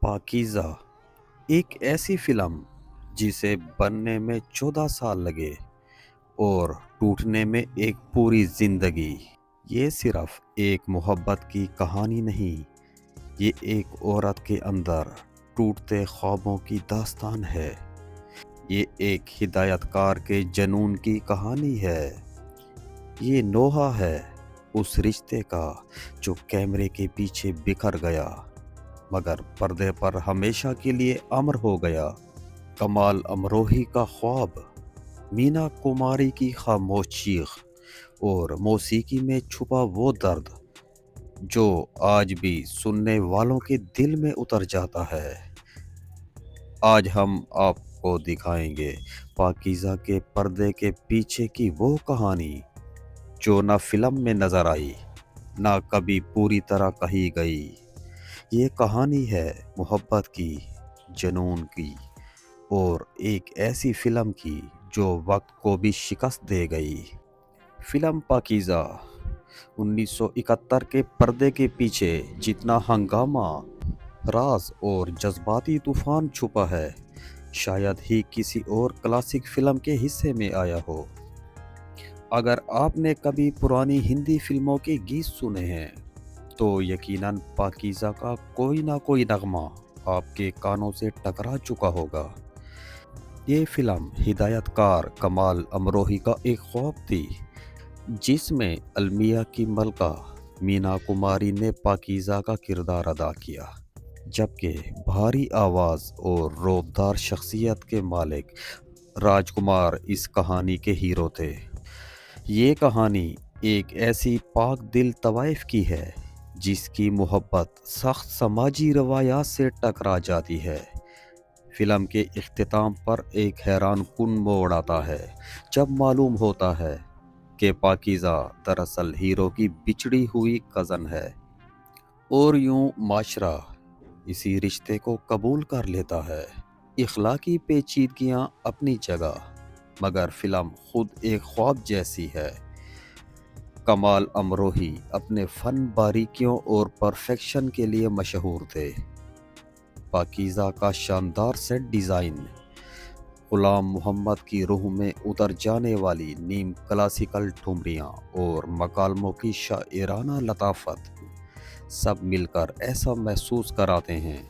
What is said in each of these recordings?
पाकीज़ा एक ऐसी फिल्म जिसे बनने में 14 साल लगे और टूटने में एक पूरी जिंदगी। ये सिर्फ एक मोहब्बत की कहानी नहीं, ये एक औरत के अंदर टूटते ख्वाबों की दास्तान है। ये एक हिदायतकार के जनून की कहानी है। ये नोहा है उस रिश्ते का जो कैमरे के पीछे बिखर गया मगर पर्दे पर हमेशा के लिए अमर हो गया। कमाल अमरोही का ख्वाब, मीना कुमारी की खामोश चीख और मौसीकी में छुपा वो दर्द जो आज भी सुनने वालों के दिल में उतर जाता है। आज हम आपको दिखाएंगे पाकीज़ा के पर्दे के पीछे की वो कहानी जो ना फिल्म में नजर आई, ना कभी पूरी तरह कही गई। ये कहानी है मोहब्बत की, जुनून की और एक ऐसी फिल्म की जो वक्त को भी शिकस्त दे गई। फिल्म पाकीज़ा 1971 के पर्दे के पीछे जितना हंगामा, राज और जज्बाती तूफान छुपा है, शायद ही किसी और क्लासिक फिल्म के हिस्से में आया हो। अगर आपने कभी पुरानी हिंदी फिल्मों के गीत सुने हैं तो यकीनन पाकीज़ा का कोई ना कोई नगमा आपके कानों से टकरा चुका होगा। ये फिल्म हिदायतकार कमाल अमरोही का एक ख्वाब थी जिसमें अलमिया की मलका मीना कुमारी ने पाकीज़ा का किरदार अदा किया, जबकि भारी आवाज़ और रौबदार शख्सियत के मालिक राजकुमार इस कहानी के हीरो थे। ये कहानी एक ऐसी पाक दिल तवाइफ की है जिसकी मोहब्बत सख्त समाजी रवायात से टकरा जाती है। फिल्म के इख्तिताम पर एक हैरान कुन मोड़ आता है जब मालूम होता है कि पाकीज़ा दरअसल हीरो की बिछड़ी हुई कज़न है और यूं माशरा इसी रिश्ते को कबूल कर लेता है। इखलाकी पेचीदगियां अपनी जगह, मगर फिल्म खुद एक ख्वाब जैसी है। कमाल अमरोही अपने फन, बारीकियों और परफेक्शन के लिए मशहूर थे। पाकीज़ा का शानदार सेट डिज़ाइन, गुलाम मोहम्मद की रूह में उतर जाने वाली नीम क्लासिकल ठुमरियाँ और मकालमों की शायराना लताफत, सब मिलकर ऐसा महसूस कराते हैं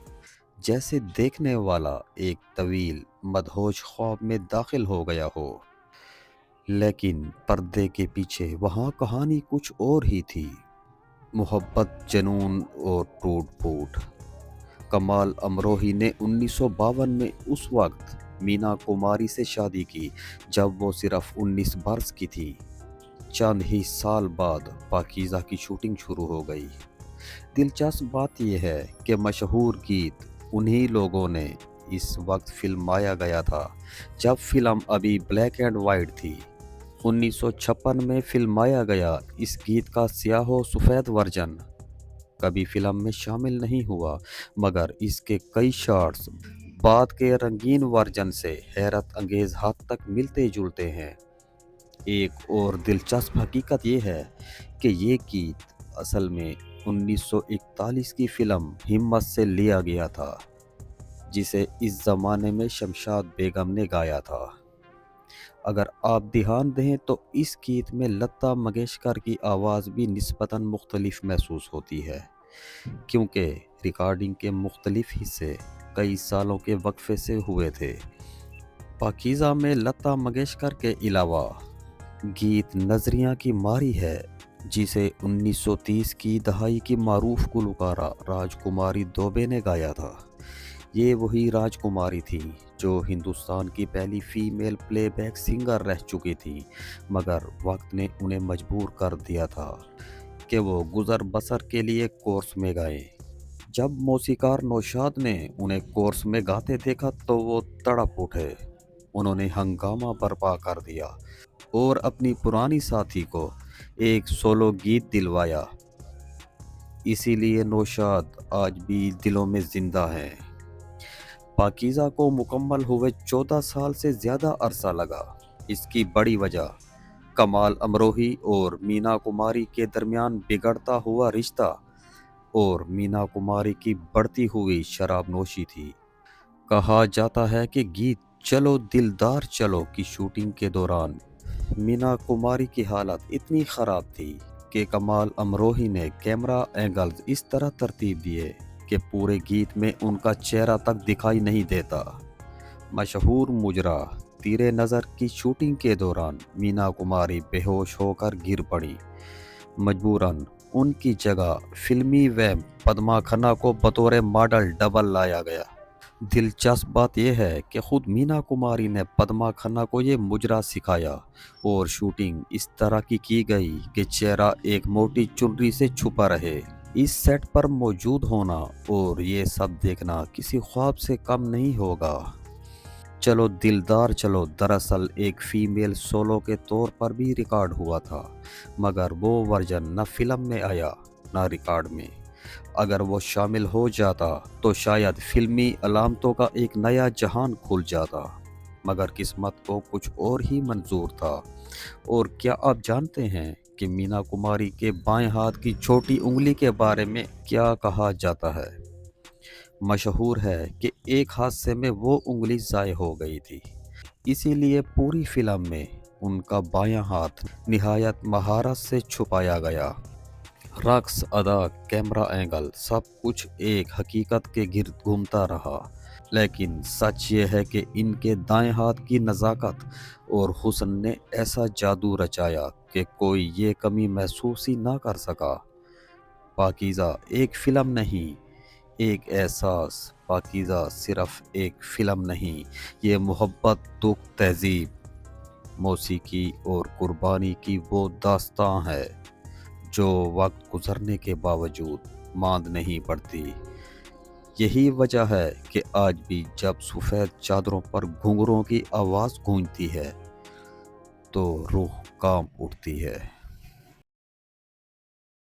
जैसे देखने वाला एक तवील मदहोश ख्वाब में दाखिल हो गया हो। लेकिन पर्दे के पीछे वहाँ कहानी कुछ और ही थी। मोहब्बत, जुनून और टूट फूट। कमाल अमरोही ने 1952 में उस वक्त मीना कुमारी से शादी की जब वो सिर्फ 19 बरस की थी। चंद ही साल बाद पाकीज़ा की शूटिंग शुरू हो गई। दिलचस्प बात यह है कि मशहूर गीत उन्हीं लोगों ने इस वक्त फिल्माया गया था जब फिल्म अभी ब्लैक एंड वाइट थी। 1956 में फिल्माया गया इस गीत का स्याहो सफ़ेद वर्जन कभी फिल्म में शामिल नहीं हुआ, मगर इसके कई शॉट्स बाद के रंगीन वर्जन से हैरत अंगेज हद तक मिलते जुलते हैं। एक और दिलचस्प हकीकत यह है कि ये गीत असल में 1941 की फिल्म हिम्मत से लिया गया था, जिसे इस ज़माने में शमशाद बेगम ने गाया था। अगर आप ध्यान दें तो इस गीत में लता मंगेशकर की आवाज़ भी निस्बतन मुख्तलिफ महसूस होती है, क्योंकि रिकॉर्डिंग के मुख्तलिफ हिस्से कई सालों के वक्फे से हुए थे। पाकीज़ा में लता मंगेशकर के अलावा गीत नजरिया की मारी है, जिसे 1930 की दहाई की मारूफ गुलकारा राजकुमारी दोबे ने गाया था। ये वही राजकुमारी थी जो हिंदुस्तान की पहली फीमेल प्लेबैक सिंगर रह चुकी थी, मगर वक्त ने उन्हें मजबूर कर दिया था कि वो गुजर बसर के लिए कोर्स में गाएं। जब मौसीकार नौशाद ने उन्हें कोर्स में गाते देखा तो वो तड़प उठे। उन्होंने हंगामा बर्पा कर दिया और अपनी पुरानी साथी को एक सोलो गीत दिलवाया। इसीलिए नौशाद आज भी दिलों में जिंदा है। पाकीज़ा को मुकम्मल हुए 14 साल से ज़्यादा अरसा लगा। इसकी बड़ी वजह कमाल अमरोही और मीना कुमारी के दरमियान बिगड़ता हुआ रिश्ता और मीना कुमारी की बढ़ती हुई शराब नोशी थी। कहा जाता है कि गीत चलो दिलदार चलो की शूटिंग के दौरान मीना कुमारी की हालत इतनी ख़राब थी कि कमाल अमरोही ने कैमरा एंगल्स इस तरह तरतीब दिए कि पूरे गीत में उनका चेहरा तक दिखाई नहीं देता। मशहूर मुजरा तीरे नज़र की शूटिंग के दौरान मीना कुमारी बेहोश होकर गिर पड़ी। मजबूरन उनकी जगह फिल्मी वैम्प पद्मा खन्ना को बतौर मॉडल डबल लाया गया। दिलचस्प बात यह है कि खुद मीना कुमारी ने पद्मा खन्ना को ये मुजरा सिखाया और शूटिंग इस तरह की गई कि चेहरा एक मोटी चुनरी से छुपा रहे। इस सेट पर मौजूद होना और ये सब देखना किसी ख्वाब से कम नहीं होगा। चलो दिलदार चलो दरअसल एक फीमेल सोलो के तौर पर भी रिकॉर्ड हुआ था, मगर वो वर्जन न फिल्म में आया न रिकॉर्ड में। अगर वो शामिल हो जाता तो शायद फिल्मी अलामतों का एक नया जहान खुल जाता, मगर किस्मत को कुछ और ही मंजूर था। और क्या आप जानते हैं कि मीना कुमारी के बाएं हाथ की छोटी उंगली के बारे में क्या कहा जाता है? मशहूर है कि एक हादसे में वो उंगली ज़ाय हो गई थी, इसीलिए पूरी फिल्म में उनका बायां हाथ निहायत महारत से छुपाया गया। रक्स, अदा, कैमरा एंगल सब कुछ एक हकीकत के गिर्द घूमता रहा, लेकिन सच ये है कि इनके दाएं हाथ की नज़ाकत और हुस्न ने ऐसा जादू रचाया कि कोई ये कमी महसूस ही ना कर सका। पाकीज़ा एक फ़िल्म नहीं, एक एहसास। पाकीज़ा सिर्फ एक फ़िल्म नहीं, ये मोहब्बत, दुख, तहज़ीब, मौसीकी और कुर्बानी की वो दास्तां है जो वक्त गुजरने के बावजूद मांद नहीं पड़ती। यही वजह है कि आज भी जब सफ़ेद चादरों पर घुंघरों की आवाज़ गूंजती है तो रूह कांप उठती है।